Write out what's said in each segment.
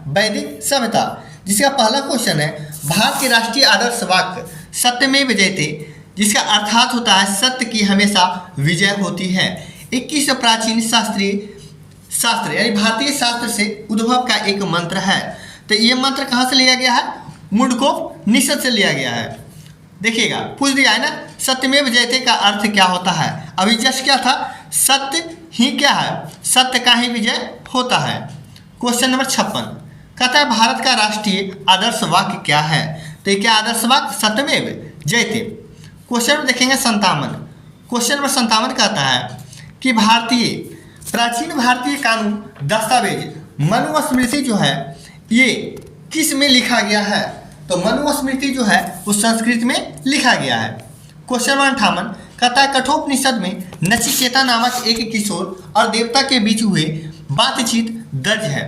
वैदिक सभ्यता। जिसका पहला क्वेश्चन है भारत के राष्ट्रीय आदर्श वाक्य सत्यमेव जयते, जिसका अर्थात होता है सत्य की हमेशा विजय होती है। 21 प्राचीन शास्त्र यानी भारतीय शास्त्र से उद्भव का एक मंत्र है। तो ये मंत्र कहाँ से लिया गया है? मुंडकोपनिषद से लिया गया है। देखिएगा पूछ दिया है ना, सत्यमेव जयते का अर्थ क्या होता है? अभी जस्ट क्या था? सत्य ही क्या है? सत्य का ही विजय होता है। क्वेश्चन नंबर 56 कहता है भारत का राष्ट्रीय आदर्श वाक्य क्या है? तो ये क्या आदर्श वाक्य? सत्यमेव जयते। क्वेश्चन नंबर देखेंगे 57। क्वेश्चन नंबर 57 कहता है कि प्राचीन भारतीय कानून दस्तावेज मनुस्मृति जो है ये किस में लिखा गया है? तो मनुस्मृति जो है वो संस्कृत में लिखा गया है। क्वेश्चन नंबर 58 कहता है कठोपनिषद में नचिकेता नामक एक किशोर और देवता के बीच हुए बातचीत दर्ज है।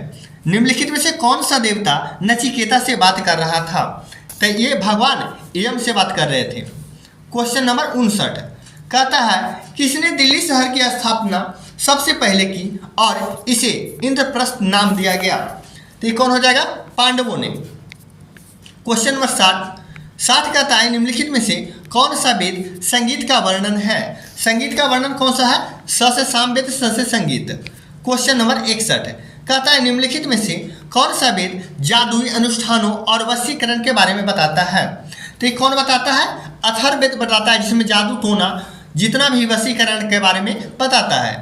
निम्नलिखित में से कौन सा देवता नचिकेता से बात कर रहा था? तो ये भगवान यम से बात कर रहे थे। क्वेश्चन नंबर 59 कहता है किसने दिल्ली शहर की स्थापना सबसे पहले की और इसे इंद्रप्रस्थ नाम दिया गया? तो ये कौन हो जाएगा? पांडवों ने। क्वेश्चन नंबर 60 कहता है निम्नलिखित में से कौन सा वेद संगीत का वर्णन है? संगीत का वर्णन कौन सा है? स से सामवेद, स से संगीत। क्वेश्चन नंबर 61 कहता है निम्नलिखित में से कौन सा वेद जादुई अनुष्ठानों और वशीकरण के बारे में बताता है? तो ये कौन बताता है? अथर्ववेद बताता है, जिसमें जादू टोना जितना भी वशीकरण के बारे में बताता है।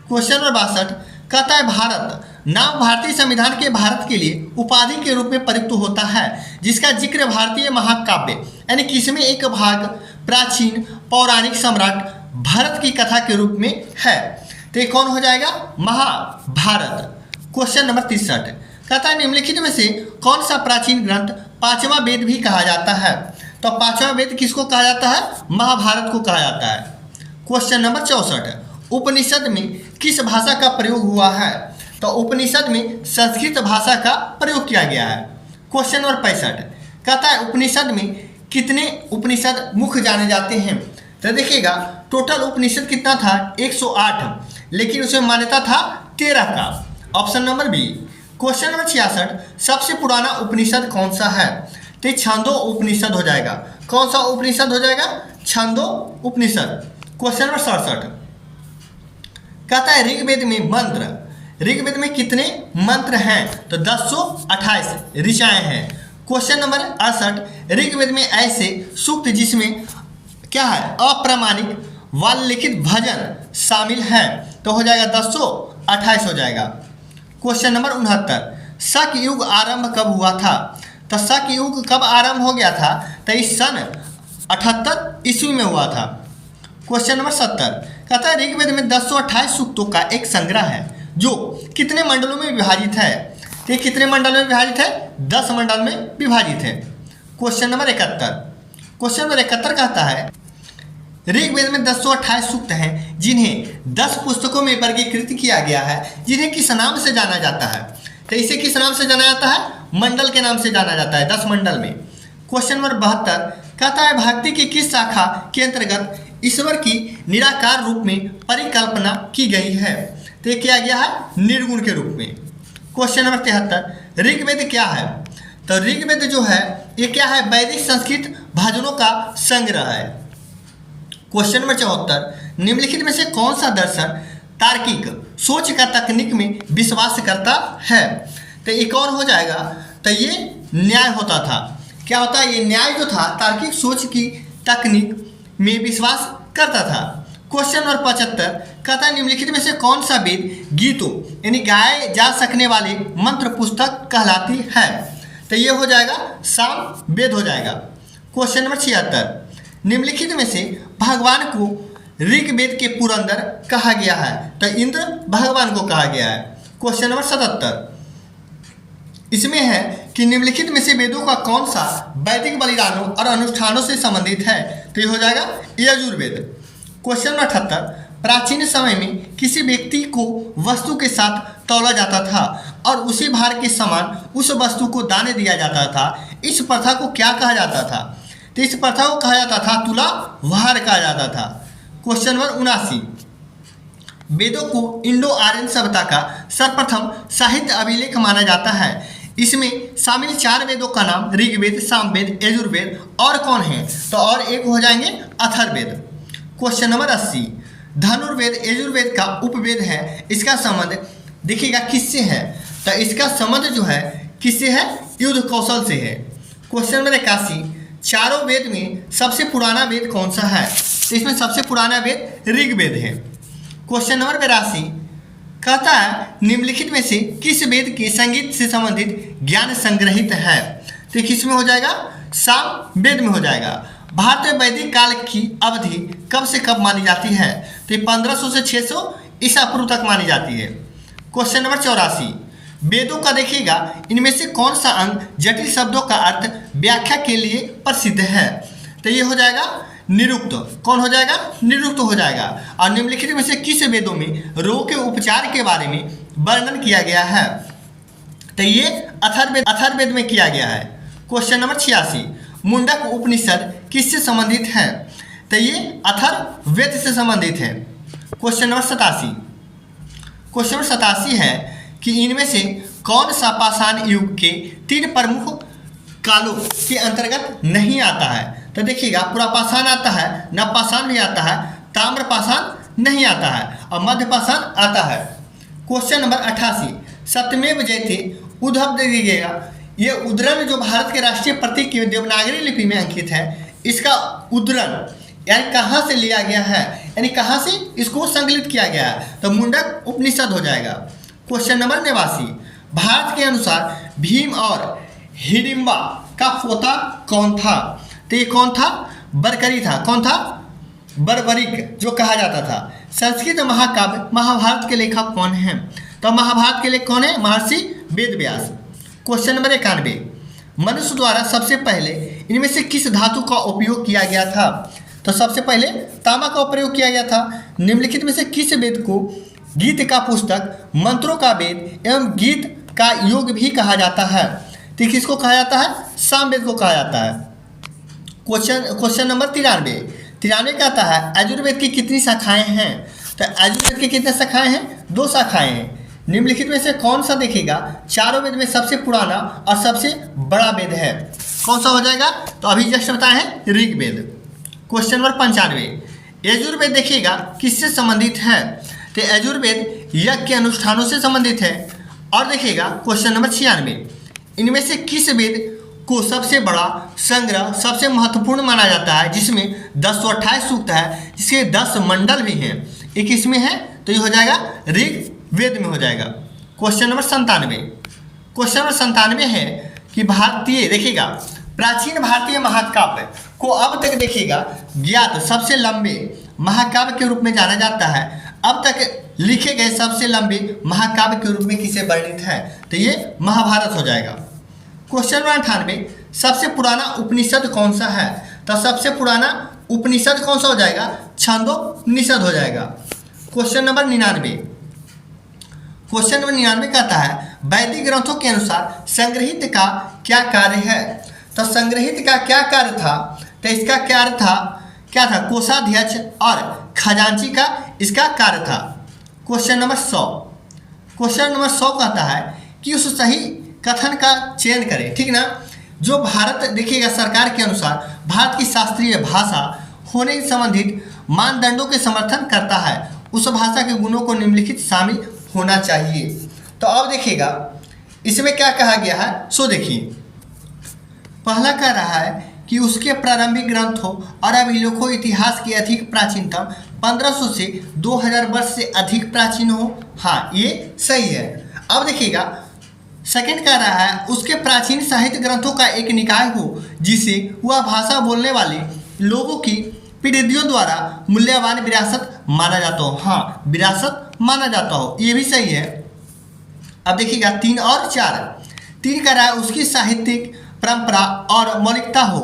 क्वेश्चन नंबर 62 कहता है भारत नाम भारतीय संविधान के भारत के लिए उपाधि के रूप में प्रयुक्त होता है, जिसका जिक्र भारतीय महाकाव्य यानी कि इसमें एक भाग प्राचीन पौराणिक सम्राट भरत की कथा के रूप में है। तो ये कौन हो जाएगा? महाभारत। क्वेश्चन नंबर 63 कहता है निम्नलिखित में से कौन सा प्राचीन ग्रंथ पांचवा वेद भी कहा जाता है? तो पांचवा वेद किसको कहा जाता है? महाभारत को कहा जाता है। क्वेश्चन नंबर 64 उपनिषद में किस भाषा का प्रयोग हुआ है? तो उपनिषद में संस्कृत भाषा का प्रयोग किया गया है। क्वेश्चन नंबर 65 कहता है उपनिषद में कितने उपनिषद मुख्य जाने जाते हैं? तो देखिएगा टोटल उपनिषद कितना था? 108, लेकिन उसमें मान्यता था 13 का। Option number B. Question number 66 सबसे पुराना उपनिषद कौन सा है? तो ये छांदो उपनिषद हो जाएगा। कौन सा उपनिषद हो जाएगा? छांदो उपनिषद। क्वेश्चन नंबर 67 कहता है ऋग्वेद में कितने मंत्र हैं? तो 1028 ऋचाएँ हैं। क्वेश्चन नंबर 68 ऋग्वेद में ऐसे सूक्त जिसमें क्या है? अप्रामाणिक व लिखित भजन शामिल है, तो हो जाएगा 1028 हो जाएगा। क्वेश्चन नंबर 69 शक युग आरंभ कब हुआ था? तो शक युग कब आरंभ हो गया था? तो इस सन 78 ईस्वी में हुआ था। क्वेश्चन नंबर 70 कहता है ऋग्वेद में 1028 सूक्तों का एक संग्रह है जो कितने मंडलों में विभाजित है? तो कितने मंडल में विभाजित है? 10 मंडल में विभाजित है। क्वेश्चन नंबर 71 कहता है ऋग्वेद में 1028 सूक्त हैं जिन्हें 10 पुस्तकों में वर्गीकृत किया गया है, जिन्हें किस नाम से जाना जाता है? तो इसे किस नाम से जाना जाता है? मंडल के नाम से जाना जाता है, 10 मंडल में। क्वेश्चन नंबर 72 कहता है भक्ति की किस शाखा के अंतर्गत ईश्वर की निराकार रूप में परिकल्पना की गई है? तो ये किया गया है निर्गुण के रूप में। क्वेश्चन नंबर 73 ऋग्वेद क्या है? तो ऋग्वेद जो है ये क्या है? वैदिक संस्कृत भजनों का संग्रह है। क्वेश्चन नंबर 74 निम्नलिखित में से कौन सा दर्शन तार्किक सोच का तकनीक में विश्वास करता है? तो ये कौन हो जाएगा? तो ये न्याय होता था। क्या होता है? ये न्याय जो था तार्किक सोच की तकनीक में विश्वास करता था। क्वेश्चन नंबर 75 कहता है निम्नलिखित में से कौन सा वेद गीतों यानी गाए जा सकने वाली मंत्र पुस्तक कहलाती है? तो ये हो जाएगा साम वेद हो जाएगा। क्वेश्चन नंबर 76 निम्नलिखित में से भगवान को ऋग्वेद के पुरंदर कहा गया है? तो इंद्र भगवान को कहा गया है। क्वेश्चन नंबर 77 इसमें है कि निम्नलिखित में से वेदों का कौन सा वैदिक बलिदानों और अनुष्ठानों से संबंधित है? तो ये हो जाएगा यजुर्वेद। क्वेश्चन नंबर 78 प्राचीन समय में किसी व्यक्ति को वस्तु के साथ तौला जाता था और उसी भार के समान उस वस्तु को दाने दिया जाता था। इस प्रथा को क्या कहा जाता था? तो इस प्रथा को कहा जाता था तुला भार कहा जाता था। क्वेश्चन नंबर 79 वेदों को इंडो आर्यन सभ्यता का सर्वप्रथम साहित्य अभिलेख माना जाता है। इसमें शामिल 4 वेदों का नाम ऋग्वेद, सामवेद, यजुर्वेद और कौन है? तो और एक हो जाएंगे अथर्ववेद। क्वेश्चन नंबर 80, धनुर्वेद यजुर्वेद का उपवेद है, इसका संबंध देखिएगा किससे है? तो इसका संबंध जो है किससे है? युद्ध कौशल से है। क्वेश्चन नंबर 81, चारों वेद में सबसे पुराना वेद कौन सा है? तो इसमें सबसे पुराना वेद ऋग्वेद है। क्वेश्चन नंबर 82 कहता है निम्नलिखित में से किस वेद के संगीत से संबंधित ज्ञान संग्रहित है? तो किस में हो जाएगा? साम वेद में हो जाएगा। भारत में वैदिक काल की अवधि कब से कब मानी जाती है? तो 1500 से 600 ईसा पूर्व तक मानी जाती है। क्वेश्चन नंबर 84, वेदों का देखिएगा इनमें से कौन सा अंग जटिल शब्दों का अर्थ व्याख्या के लिए प्रसिद्ध है? तो ये हो जाएगा निरुक्त। कौन हो जाएगा? निरुक्त हो जाएगा। और निम्नलिखित में से किस वेदों में रोग के उपचार के बारे में वर्णन किया गया है? तो ये अथर्ववेद में किया गया है। क्वेश्चन नंबर 86, मुंडक उपनिषद किससे संबंधित है? तो ये अथर्ववेद से संबंधित है। क्वेश्चन नंबर 87 है कि इनमें से कौन सा पाषाण युग के 3 प्रमुख कालों के अंतर्गत नहीं आता है? तो देखिएगा पुरापाषाण आता है, नवपाषाण भी आता है, ताम्रपाषाण नहीं आता है और मध्यपाषाण आता है। क्वेश्चन नंबर 88, सत्यमेव जयते उद्धव देखिएगा ये उद्धरण जो भारत के राष्ट्रीय प्रतीक की देवनागरी लिपि में अंकित है, इसका उद्धरण यानी कहाँ से लिया गया है, यानी कहाँ से इसको संकलित किया गया है? तो मुंडक उपनिषद हो जाएगा। क्वेश्चन नंबर 89, भारत के अनुसार भीम और हिडिंबा का पोता कौन था? तो ये कौन था? बरकरी था। कौन था? बर्बरिक जो कहा जाता था। संस्कृत महाकाव्य महाभारत के लेखक कौन हैं? तो महाभारत के लेखक कौन है? महर्षि वेदव्यास। क्वेश्चन नंबर 91, मनुष्य द्वारा सबसे पहले इनमें से किस धातु का उपयोग किया गया था? तो सबसे पहले तांबा का प्रयोग किया गया था। निम्नलिखित में से किस वेद को गीत का पुस्तक, मंत्रों का वेद एवं गीत का योग भी कहा जाता है? तो किसको कहा जाता है? सामवेद को कहा जाता है। क्वेश्चन नंबर 93 कहता है यजुर्वेद की कितनी शाखाएं हैं? तो यजुर्वेद की कितनी शाखाएं हैं? 2 शाखाएं हैं। निम्नलिखित में से कौन सा देखिएगा चारों वेद में सबसे पुराना और सबसे बड़ा वेद है? कौन सा हो जाएगा? तो अभी जस्ट बताए हैं ऋग्वेद। क्वेश्चन नंबर 95, यजुर्वेद देखिएगा किससे संबंधित है? तो यजुर्वेद यज्ञ के अनुष्ठानों से संबंधित है। और देखिएगा क्वेश्चन नंबर 96, इनमें से किस वेद को सबसे बड़ा संग्रह सबसे महत्वपूर्ण माना जाता है, जिसमें 1028 सूक्त है, जिसके 10 मंडल भी हैं? ये किसमें है? तो ये हो जाएगा ऋग्वेद में हो जाएगा। क्वेश्चन नंबर 97 है कि भारतीय देखिएगा प्राचीन भारतीय महाकाव्य को अब तक देखिएगा ज्ञात सबसे लंबे महाकाव्य के रूप में जाना जाता है। अब तक लिखे गए सबसे लंबे महाकाव्य के रूप में किसे वर्णित है? तो ये महाभारत हो जाएगा। क्वेश्चन नंबर 98, सबसे पुराना उपनिषद कौन सा है? तो सबसे पुराना उपनिषद कौन सा हो जाएगा? छंदोपनिषद हो जाएगा। क्वेश्चन नंबर 99 कहता है वैदिक ग्रंथों के अनुसार संग्रहित का क्या कार्य है? तो संग्रहित का क्या कार्य था? तो इसका कार्य था क्या था? कोषाध्यक्ष और खजांची का इसका कार्य था। क्वेश्चन नंबर 100 कहता है कि उस सही कथन का चयन करें। ठीक ना? जो भारत देखिएगा सरकार के अनुसार भारत की शास्त्रीय भाषा होने से संबंधित मानदंडों के समर्थन करता है, उस भाषा के गुणों को निम्नलिखित शामिल होना चाहिए। तो अब देखिएगा इसमें क्या कहा गया है, सो देखिए। पहला कह रहा है कि उसके प्रारंभिक ग्रंथों और अभिलेखों इतिहास के अधिक प्राचीनतम 1500 से 2000 वर्ष से अधिक प्राचीन हो। हाँ, ये सही है। अब देखिएगा सेकंड कह रहा है उसके प्राचीन साहित्य ग्रंथों का एक निकाय हो जिसे वह भाषा बोलने वाले लोगों की पीढ़ियों द्वारा मूल्यवान विरासत माना जाता हो। हाँ, विरासत माना जाता हो, ये भी सही है। अब देखिएगा 3 और 4। 3 कह रहा है उसकी साहित्यिक परंपरा और मौलिकता हो।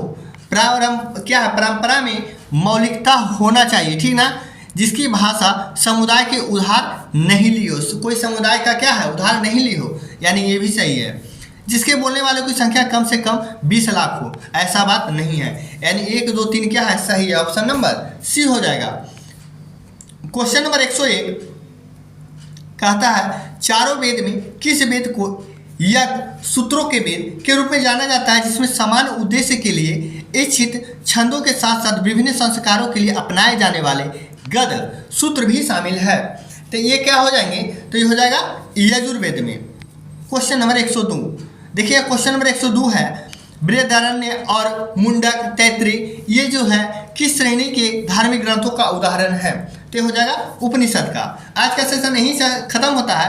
क्या है? परंपरा में मौलिकता होना चाहिए। ठीक ना? जिसकी भाषा समुदाय के उधार नहीं ली हो, कोई समुदाय का क्या है? उधार नहीं ली हो, यानी ये भी सही है। जिसके बोलने वालों की संख्या कम से कम 20 लाख हो, ऐसा बात नहीं है, यानी 1 2 3 क्या है? सही है, ऑप्शन नंबर सी हो जाएगा। क्वेश्चन नंबर 101 कहता है चारों वेद में किस वेद को यज्ञ, सूत्रों के वेद के रूप में जाना जाता है, जिसमें समान उद्देश्य के लिए इच्छित छंदों के साथ साथ विभिन्न संस्कारों के लिए अपनाए जाने वाले गद सूत्र भी शामिल है। तो ये क्या हो जाएंगे, तो ये हो जाएगा यजुर्वेद में। क्वेश्चन नंबर 102, देखिए क्वेश्चन नंबर 102 है बृहदारण्य और मुंडक, तैत्तिरीय ये जो है किस श्रेणी के धार्मिक ग्रंथों का उदाहरण है। तो हो जाएगा उपनिषद का। आज का सेशन यहीं से खत्म होता है।